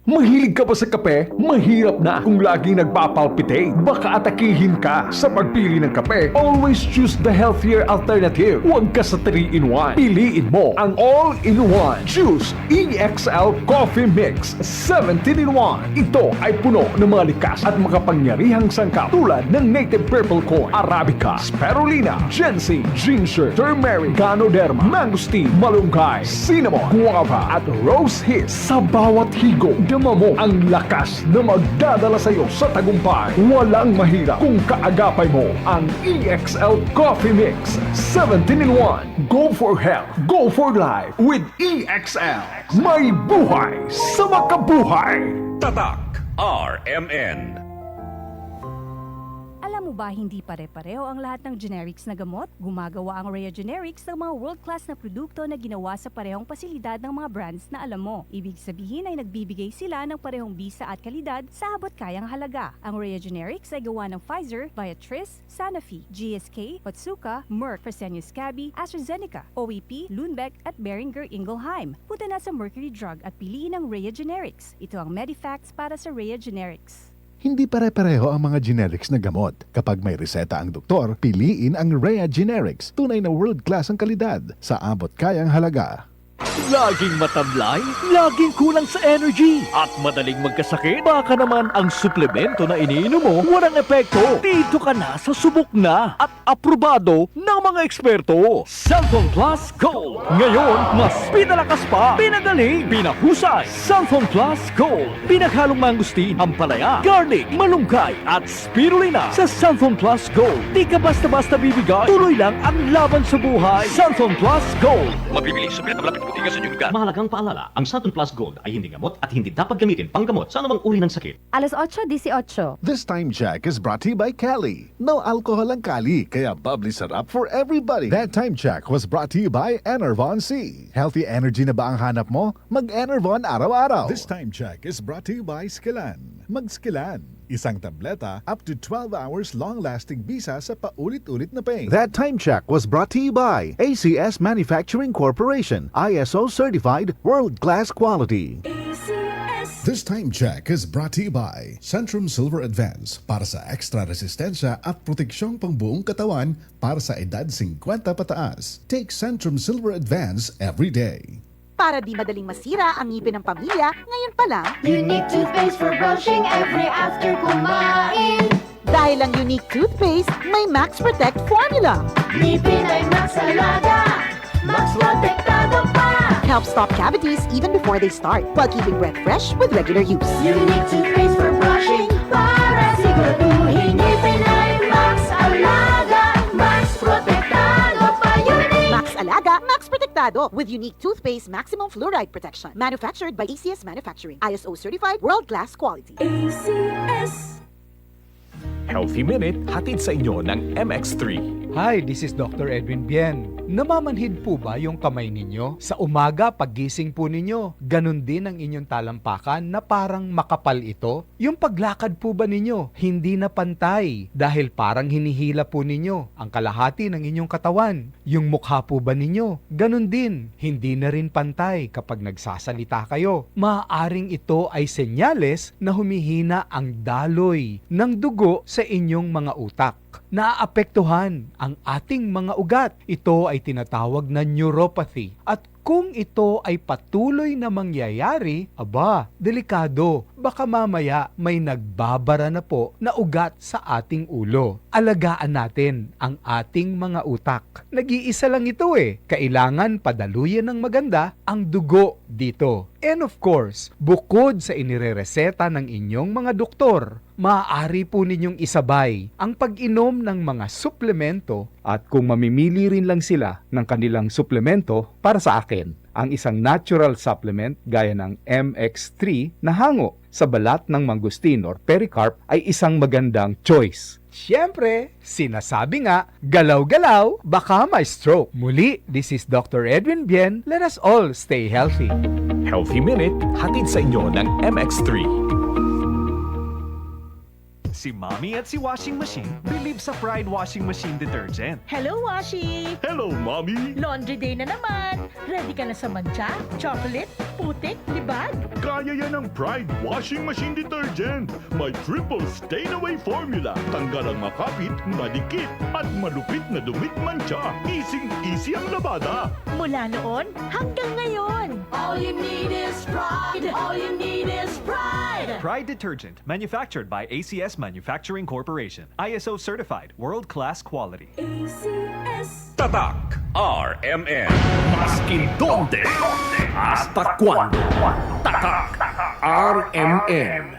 Mahilig ka ba sa kape? Mahirap na kung laging nagpapalpitate. Baka atakihin ka sa pagpili ng kape. Always choose the healthier alternative. Huwag ka sa 3-in-1. Piliin mo ang all-in-one. Choose EXL Coffee Mix 17-in-1. Ito ay puno ng mga likas at makapangyarihang sangkap tulad ng native purple corn, Arabica, Spirulina, ginseng, ginger, turmeric, ganoderma, mangosteen, malunggay, cinnamon, guava at rose hip. Sa bawat higop, dama mo ang lakas na magdadala sa iyo sa tagumpay. Walang mahirap kung kaagapay mo ang EXL Coffee Mix 17-in-1. Go for health, go for life with EXL. May buhay sa makabuhay. Tatak RMN. Alam mo ba hindi pare-pareho ang lahat ng generics na gamot? Gumagawa ang Rhea Generics ng mga world-class na produkto na ginawa sa parehong pasilidad ng mga brands na alam mo. Ibig sabihin ay nagbibigay sila ng parehong bisa at kalidad sa abot kayang halaga. Ang Rhea Generics ay gawa ng Pfizer, Viatris, Sanofi, GSK, Otsuka, Merck, Fresenius Kabi, AstraZeneca, OEP, Lundbeck at Boehringer Ingelheim. Punta na sa Mercury Drug at piliin ang Rhea Generics. Ito ang Medifacts para sa Rhea Generics. Hindi pare-pareho ang mga generics na gamot. Kapag may reseta ang doktor, piliin ang Rhea Generics. Tunay na world-class ang kalidad sa abot kayang halaga. Laging matamlay, laging kulang sa energy, at madaling magkasakit. Baka naman ang suplemento na iniinom mo walang epekto. Dito ka na sa subok na at aprobado ng mga eksperto. Cellphone Plus Gold. Ngayon, mas pinalakas pa, pinagaling, pinahusay. Cellphone Plus Gold. Pinaghalong mangustin, ampalaya, garlic, malunggay, at spirulina. Sa Cellphone Plus Gold, di ka basta-basta bibigay. Tuloy lang ang laban sa buhay. Cellphone Plus Gold. Mabibiling supleto malapit puti ka sa ka. Mahalagang paalala, ang Santon Plus Gold ay hindi gamot at hindi dapat gamitin panggamot sa anumang uri ng sakit. Alas 8:18. This time check is brought to you by Cali. No alcohol ang Cali, kaya bubbly sarap for everybody. That time check was brought to you by Enervon C. Healthy energy na ba ang hanap mo? Mag-Enervon araw-araw. This time check is brought to you by Skilan. Mag-Skilan. Isang tableta up to 12 hours long-lasting bisa sa paulit-ulit na pain. That time check was brought to you by ACS Manufacturing Corporation. ISO certified world-class quality. This time check is brought to you by Centrum Silver Advance para sa extra resistensya at proteksyong pangbuong katawan para sa edad 50 pataas. Take Centrum Silver Advance every day. Para di madaling masira ang ngipin ng pamilya, ngayon pa lang, Unique toothpaste for brushing every after kumain. dahil ang Unique toothpaste may Max Protect formula. Ngipin ay Max Alaga, Max Protektado pa. Help stop cavities even before they start, while keeping breath fresh with regular use. Unique toothpaste for brushing para siguraduhin ngipin ay Max Alaga, Max Protektado pa. Unique! Max Alaga, Max Protectado with Unique toothpaste maximum fluoride protection. Manufactured by ACS Manufacturing. ISO certified world-class quality. ACS. Healthy Minute, hatid sa inyo ng MX3. Hi, this is Dr. Edwin Bien. Namamanhid po ba yung kamay ninyo? Sa umaga, paggising po ninyo, ganun din ang inyong talampakan na parang makapal ito? Yung paglakad po ba ninyo, hindi na pantay dahil parang hinihila po ninyo ang kalahati ng inyong katawan? Yung mukha po ba ninyo, ganun din, hindi na rin pantay kapag nagsasalita kayo? Maaaring ito ay senyales na humihina ang daloy ng dugo sa inyong mga utak. Naaapektuhan ang ating mga ugat. Ito ay tinatawag na neuropathy. At kung ito ay patuloy na mangyayari, aba, delikado. Baka mamaya may nagbabara na po na ugat sa ating ulo. Alagaan natin ang ating mga utak. Nag-iisa lang ito eh. Kailangan padaluyan ng maganda ang dugo dito. And of course, bukod sa inirereseta ng inyong mga doktor, maaari po ninyong isabay ang pag-inom ng mga suplemento at kung mamimili rin lang sila ng kanilang suplemento para sa akin, ang isang natural supplement gaya ng MX3 na hango sa balat ng mangustin or pericarp ay isang magandang choice. Siyempre, sinasabi nga, galaw-galaw, baka may stroke. Muli, this is Dr. Edwin Bien. Let us all stay healthy. Healthy Minute, hatid sa inyo ng MX3. Si Mommy at si Washing Machine believe sa Pride Washing Machine Detergent. Hello, Washi! Hello, Mommy! Laundry day na naman. Ready ka na sa mancha, chocolate, putik, libag? Kaya kaya yan ng Pride Washing Machine Detergent. May triple stain-away formula. Tanggal ang makapit, madikit, at malupit na dumit mancha. Easy ang labada. Mula noon hanggang ngayon. All you need is pride. All you need is pride. Pride Detergent, manufactured by ACS Manufacturing Corporation. ISO certified, world-class quality. ACS. Tatak RMN. Maskin donde, hasta cuando. Tatak RMN.